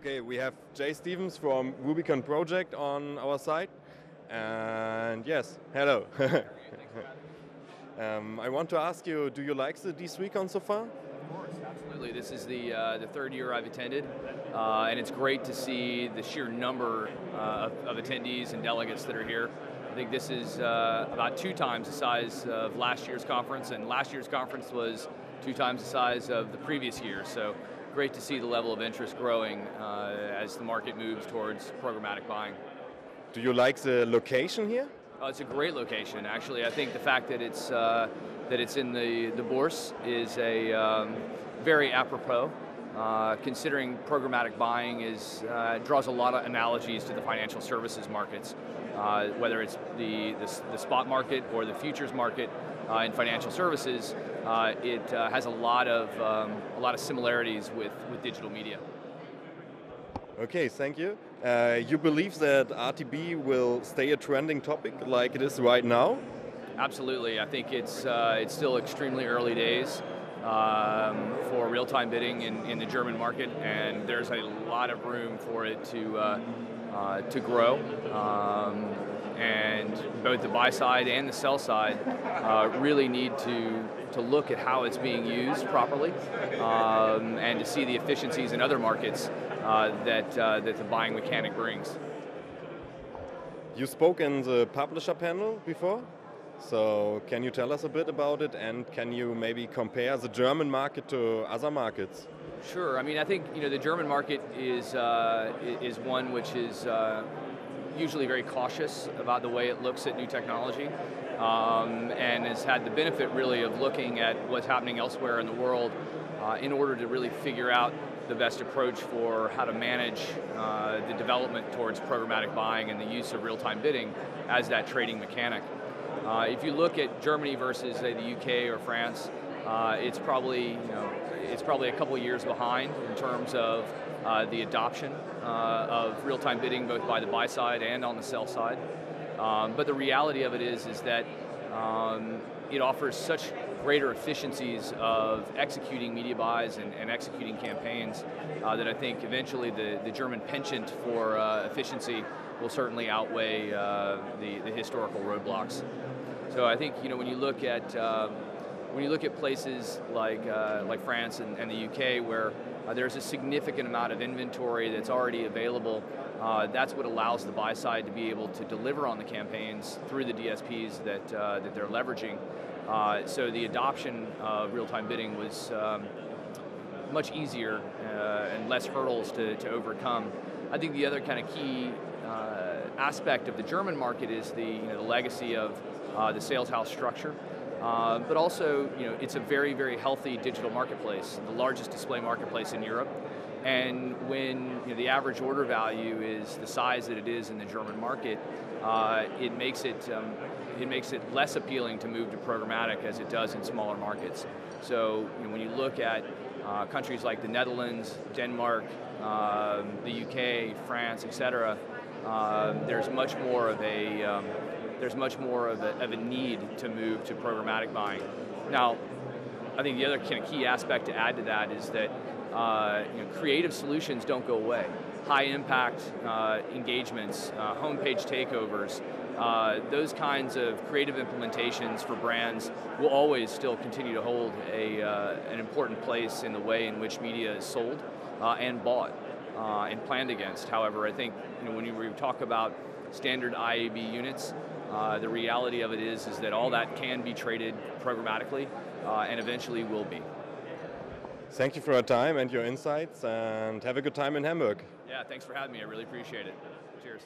Okay, we have Jay Stevens from Rubicon Project on our side. And yes, hello. I want to ask you, do you like the D3Con so far? Of course, absolutely. This is the third year I've attended, and it's great to see the sheer number of attendees and delegates that are here. I think this is about 2 times the size of last year's conference, and last year's conference was 2 times the size of the previous year. So great to see the level of interest growing as the market moves towards programmatic buying. Do you like the location here? It's a great location, actually. I think the fact that it's in the Bourse is a very apropos, considering programmatic buying draws a lot of analogies to the financial services markets, whether it's the spot market or the futures market in financial services. It has a lot of similarities with digital media. Okay, thank you. You believe that RTB will stay a trending topic like it is right now? Absolutely. I think it's still extremely early days for real-time bidding in the German market, and there's a lot of room for it to grow. And both the buy side and the sell side really need to look at how it's being used properly and to see the efficiencies in other markets that the buying mechanic brings. You spoke in the publisher panel before, so can you tell us a bit about it, and can you maybe compare the German market to other markets? Sure. I mean, I think the German market is one which is usually very cautious about the way it looks at new technology, and has had the benefit really of looking at what's happening elsewhere in the world in order to really figure out the best approach for how to manage the development towards programmatic buying and the use of real-time bidding as that trading mechanic. If you look at Germany versus, say, the UK or France, it's probably a couple of years behind in terms of the adoption of real-time bidding, both by the buy side and on the sell side. But the reality of it is that it offers such greater efficiencies of executing media buys and executing campaigns that I think eventually the German penchant for efficiency will certainly outweigh the historical roadblocks. So I think when you look at places like France and the UK, where there's a significant amount of inventory that's already available, that's what allows the buy side to be able to deliver on the campaigns through the DSPs that they're leveraging. So the adoption of real-time bidding was much easier and less hurdles to overcome. I think the other kind of key aspect of the German market is the legacy of the sales house structure. But also, it's a very, very healthy digital marketplace, the largest display marketplace in Europe. And when the average order value is the size that it is in the German market, it makes it less appealing to move to programmatic as it does in smaller markets. So when you look at countries like the Netherlands, Denmark, the UK, France, etc., there's much more of a need to move to programmatic buying. Now, I think the other kind of key aspect to add to that is that creative solutions don't go away. High impact engagements, homepage takeovers, those kinds of creative implementations for brands will always still continue to hold an important place in the way in which media is sold and bought and planned against. However, I think when we talk about standard IAB units, the reality of it is that all that can be traded programmatically and eventually will be. Thank you for your time and your insights, and have a good time in Hamburg. Yeah, thanks for having me. I really appreciate it. Cheers.